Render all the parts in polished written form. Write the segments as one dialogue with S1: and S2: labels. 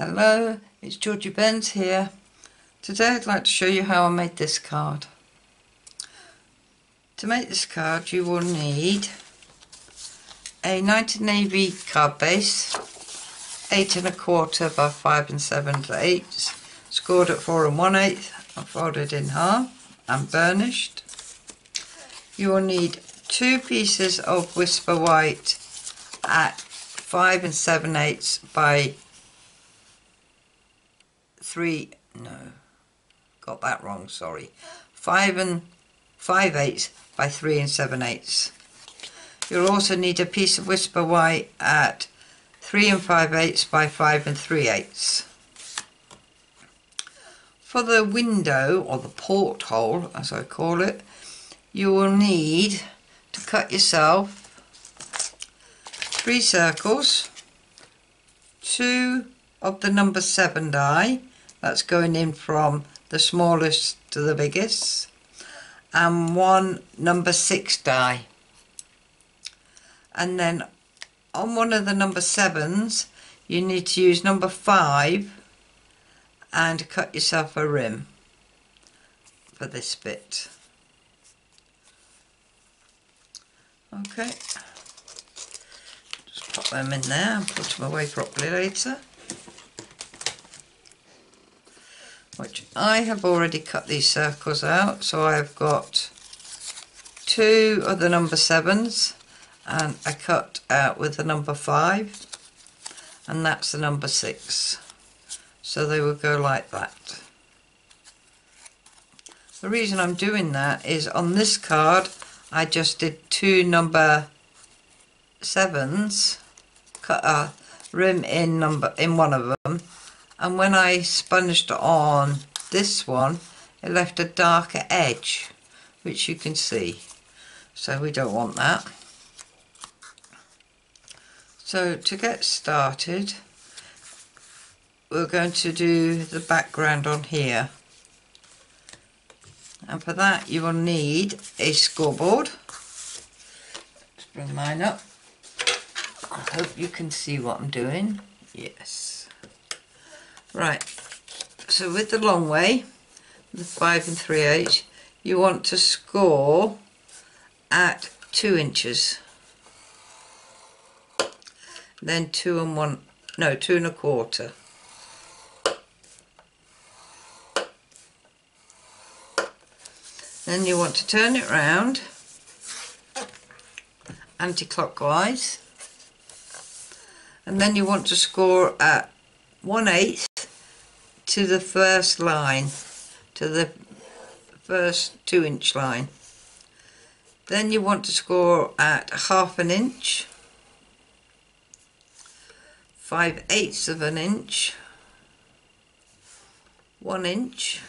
S1: Hello, it's Georgie Benz here. Today I'd like to show you how I made this card. To make this card you will need a 90 navy card base, 8 1/4 by 5 7/8, scored at 4 1/8 and folded in half and burnished. You will need 2 pieces of Whisper White at 5 7/8 by 5 5/8 by 3 7/8. You'll also need a piece of Whisper White at 3 5/8 by 5 3/8. For the window, or the porthole as I call it, you will need to cut yourself 3 circles, 2 of the number 7 die, that's going in from the smallest to the biggest, and 1 number 6 die. And then on one of the number 7s you need to use number 5 and cut yourself a rim for this bit. Okay, just pop them in there and put them away properly later. Which I have already cut these circles out, so I've got 2 of the number 7s and I cut out with the number 5, and that's the number 6, so they will go like that. The reason I'm doing that is on this card I just did 2 number 7s, cut a rim in one of them, and when I sponged on this one it left a darker edge, which you can see, so we don't want that. So to get started we're going to do the background on here, and for that you will need a scoreboard. Let's bring mine up. I hope you can see what I'm doing. Yes. Right, so with the long way, the 5 3/8, you want to score at 2 inches, then 2 1/4. Then you want to turn it round anti-clockwise, and then you want to score at 1/8 to the first line, to the first 2-inch line. Then you want to score at 1/2 inch, 5/8 of an inch, 1 inch,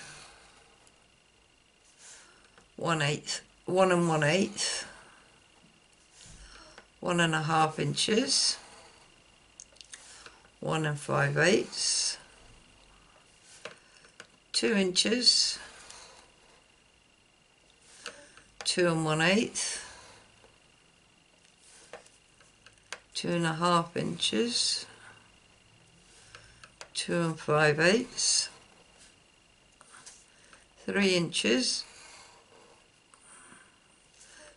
S1: 1 1/8, 1 1/2 inches, 1 5/8, 2 inches, 2 1/8, 2 1/2 inches, 2 5/8, 3 inches,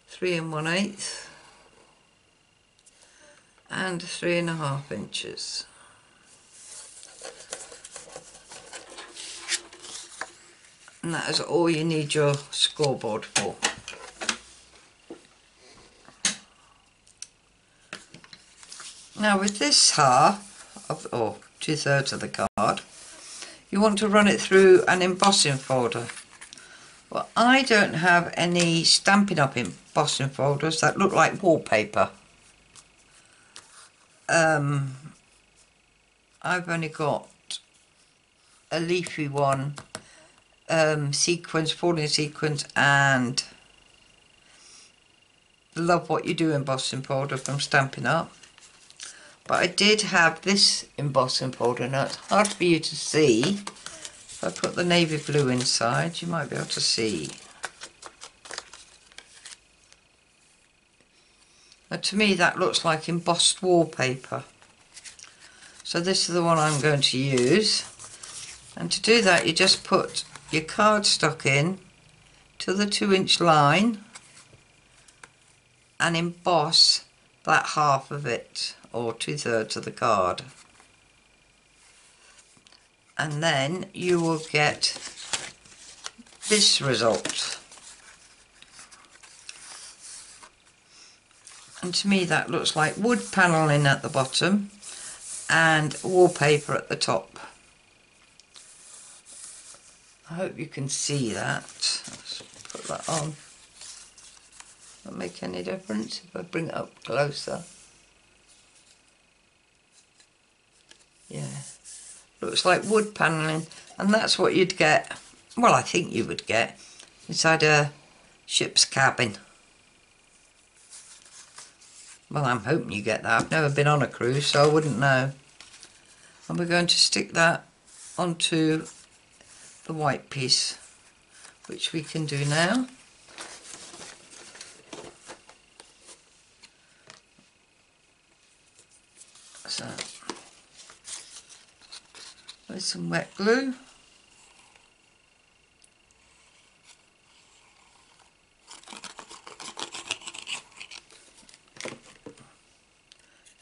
S1: 3 1/8, and 3 1/2 inches. And that is all you need your scoreboard for. Now with this half, or 2/3 of the card, you want to run it through an embossing folder. Well, I don't have any Stampin' Up! Embossing folders that look like wallpaper. I've only got a leafy one, sequins, falling sequins, and Love What You Do embossing folder from Stampin' Up! But I did have this embossing folder. Now it's hard for you to see. If I put the navy blue inside you might be able to see. Now to me that looks like embossed wallpaper. So So this is the one I'm going to use. And to do that, you just put your cardstock in to the 2-inch line and emboss that half of it, or 2/3 of the card. And then you will get this result. And to me that looks like wood panelling at the bottom and wallpaper at the top. I hope you can see that. Let's put that on. Won't make any difference if I bring it up closer. Yeah, looks like wood panelling, and that's what you'd get, well, I think you would get inside a ship's cabin. Well, I'm hoping you get that. I've never been on a cruise, so I wouldn't know. And we're going to stick that onto the white piece, which we can do now. So, with some wet glue.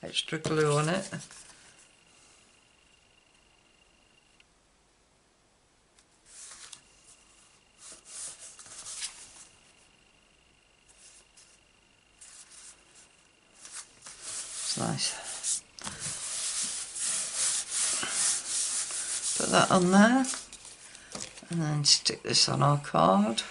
S1: Extra glue on it. It's nice. Put that on there and then stick this on our card.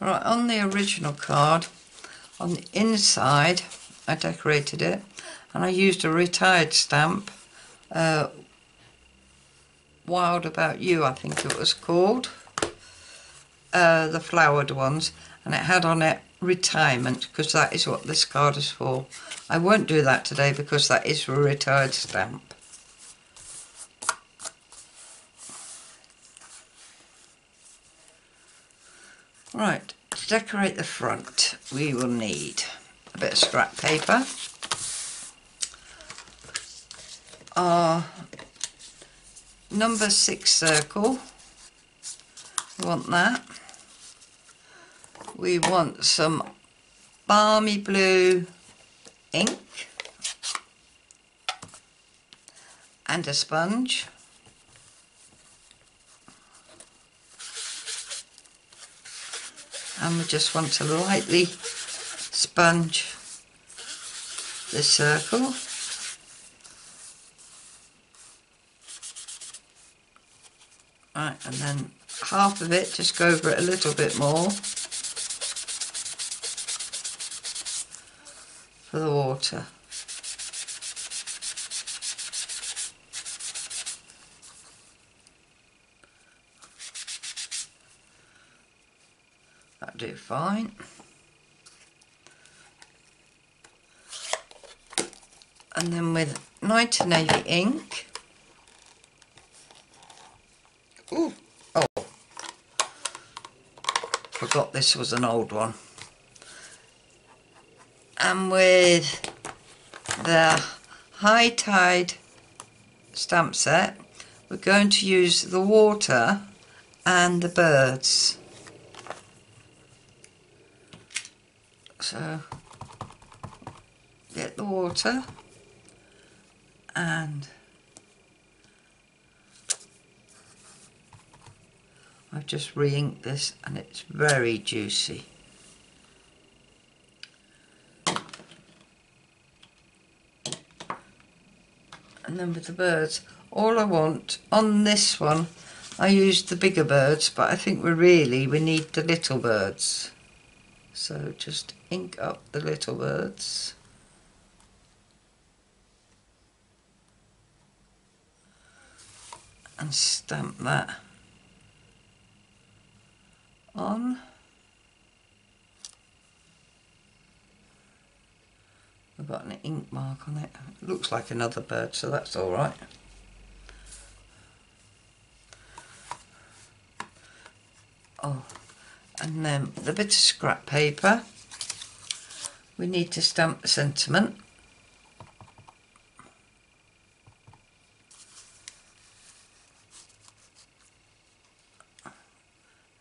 S1: Right, on the original card, on the inside, I decorated it and I used a retired stamp, Wild About You, I think it was called, the flowered ones, and it had on it retirement, because that is what this card is for. I won't do that today because that is a retired stamp. Right, to decorate the front we will need a bit of scrap paper, our number 6 circle, we want that. We want some balmy blue ink and a sponge. And we just want to lightly sponge this circle. Right, and then half of it, just go over it a little bit more for the water. That'll do fine. And then with Night Navy ink, ooh, oh, forgot this was an old one. And with the High Tide stamp set, we're going to use the water and the birds. So get the water and I've just re-inked this and it's very juicy. And then with the birds, all I want on this one, I used the bigger birds, but I think we need the little birds. So just ink up the little birds. And stamp that on. I've got an ink mark on it. It looks like another bird, so that's all right. Oh, and then the bit of scrap paper, we need to stamp the sentiment.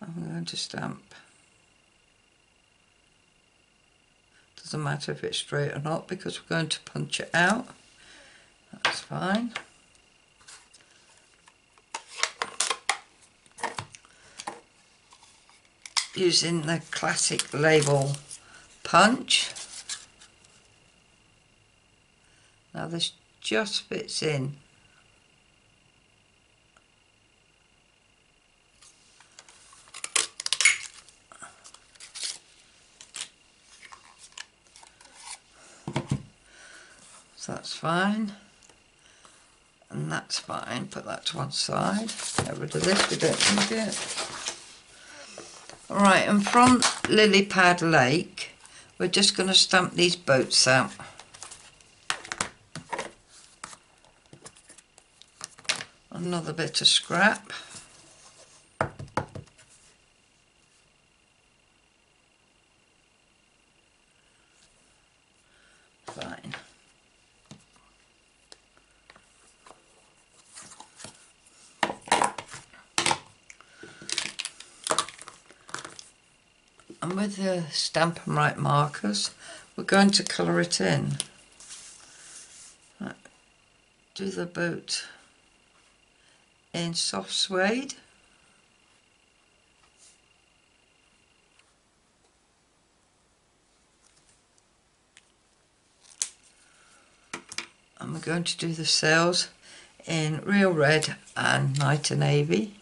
S1: I'm going to stamp. Doesn't matter if it's straight or not because we're going to punch it out. That's fine. Using the classic label punch. Now this just fits in. So that's fine, and that's fine. Put that to one side. Get rid of this, we don't need it. Alright, and from Lilypad Lake, we're just going to stamp these boats out. Another bit of scrap. Fine. And with the Stampin' Right markers, we're going to colour it in. Right. Do the boat in soft suede. And we're going to do the sails in real red and night navy.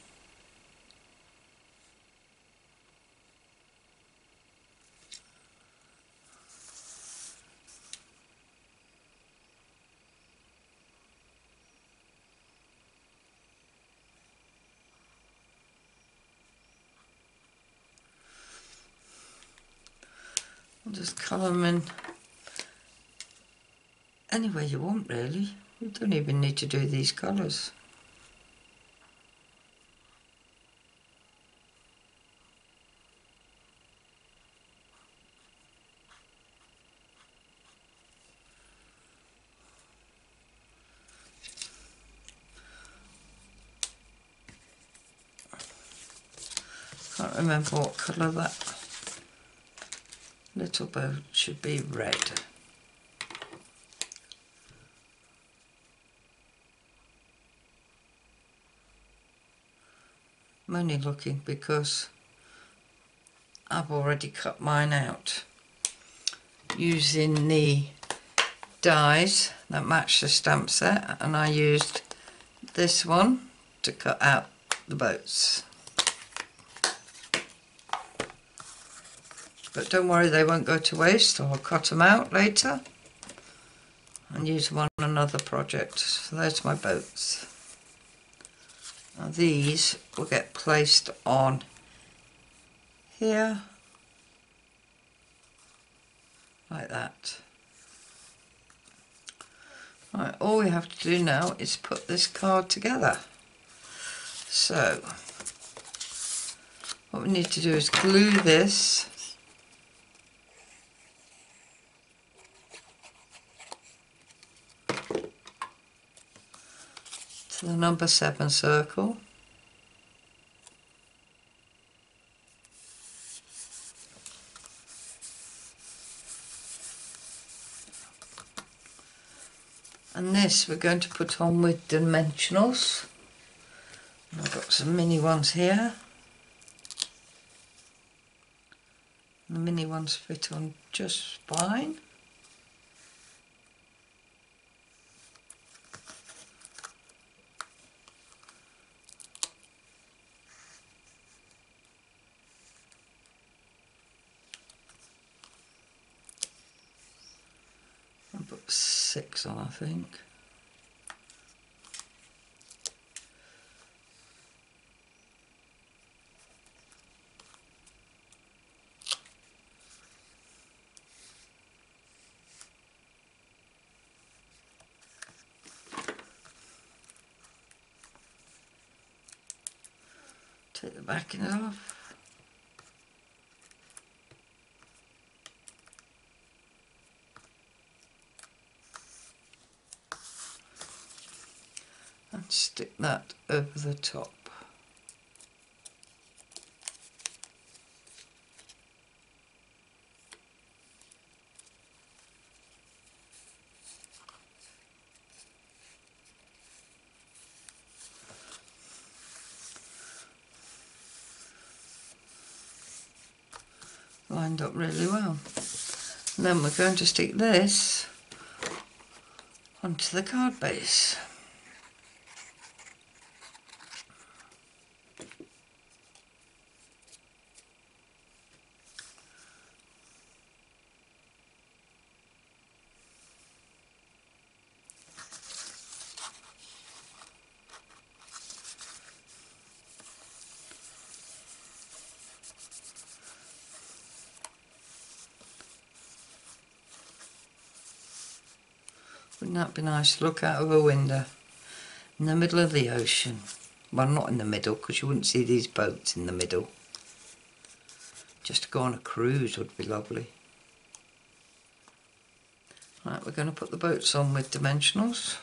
S1: I'll just colour them in any way you want, really. You don't even need to do these colours. Can't remember what colour that little boat should be. Red. I'm only looking because I've already cut mine out using the dies that match the stamp set, and I used this one to cut out the boats. But don't worry, they won't go to waste. I'll cut them out later and use them on another project. So there's my boats. Now these will get placed on here, like that. Right, all we have to do now is put this card together. So what we need to do is glue this to the number 7 circle. And this we're going to put on with dimensionals. I've got some mini ones here. The mini ones fit on just fine. I'll put 6 on, I think. Take the backing off. And stick that over the top. Lined up really well. And then we're going to stick this onto the card base. Wouldn't that be nice to look out of a window in the middle of the ocean? Well, not in the middle, because you wouldn't see these boats in the middle. Just to go on a cruise would be lovely. Right, we're going to put the boats on with dimensionals.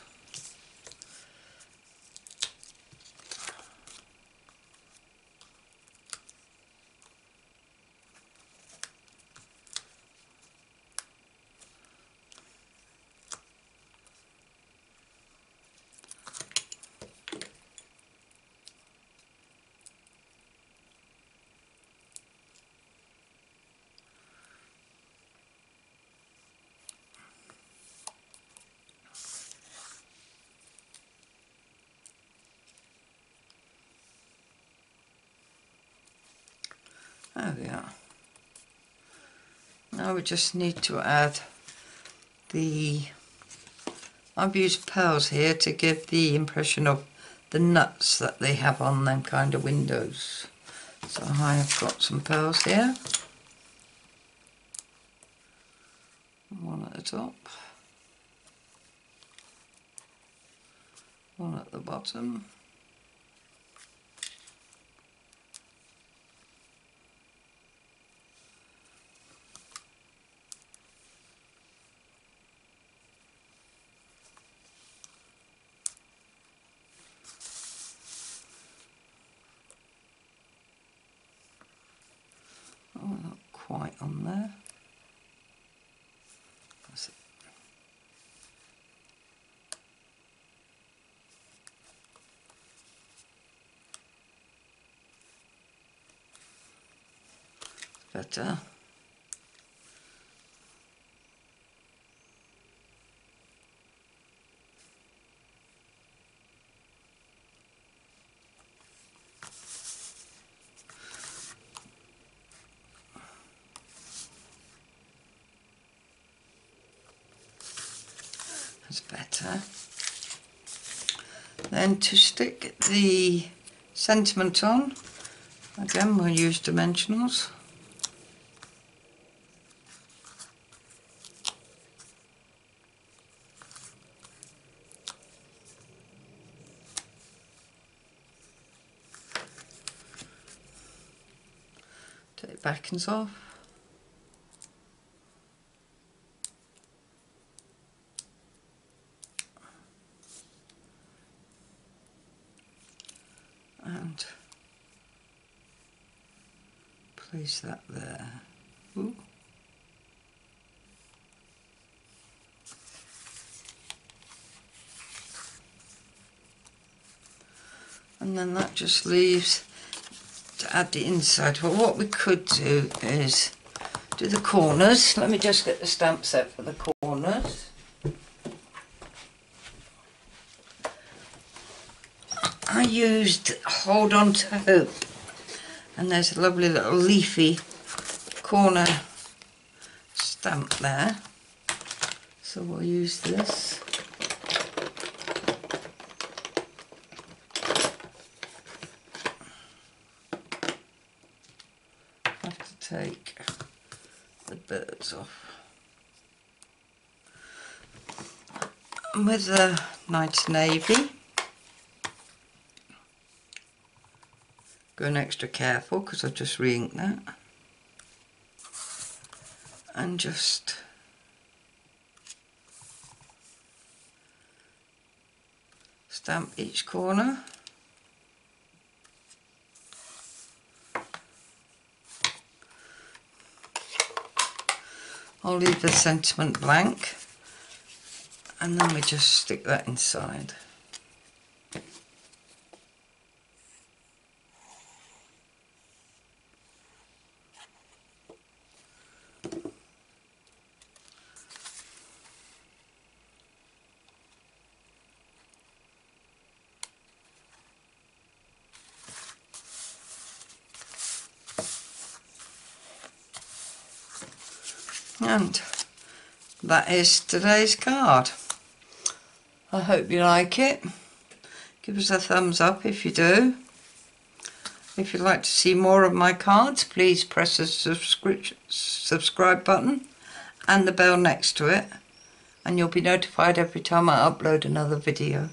S1: There we are. Now we just need to add I've used pearls here to give the impression of the nuts that they have on them kind of windows. So I have got some pearls here. One at the top. One at the bottom. Oh, not quite on there. That's it. Better. That's better. Then to stick the sentiment on, again we'll use dimensionals. Take backings off. And place that there. Ooh. And then that just leaves to add the inside. Well, what we could do is do the corners. Let me just get the stamp set for the corners. I used Hold On to Hope, and there's a lovely little leafy corner stamp there, so we'll use this. I have to take the birds off. And with the nice navy, Going extra careful because I've just re-inked that. And just stamp each corner. I'll leave the sentiment blank and then we just stick that inside. And that is today's card. I hope you like it. Give us a thumbs up if you do. If you'd like to see more of my cards, please press the subscribe button and the bell next to it, and you'll be notified every time I upload another video.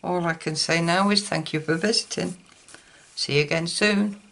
S1: All I can say now is thank you for visiting. See you again soon.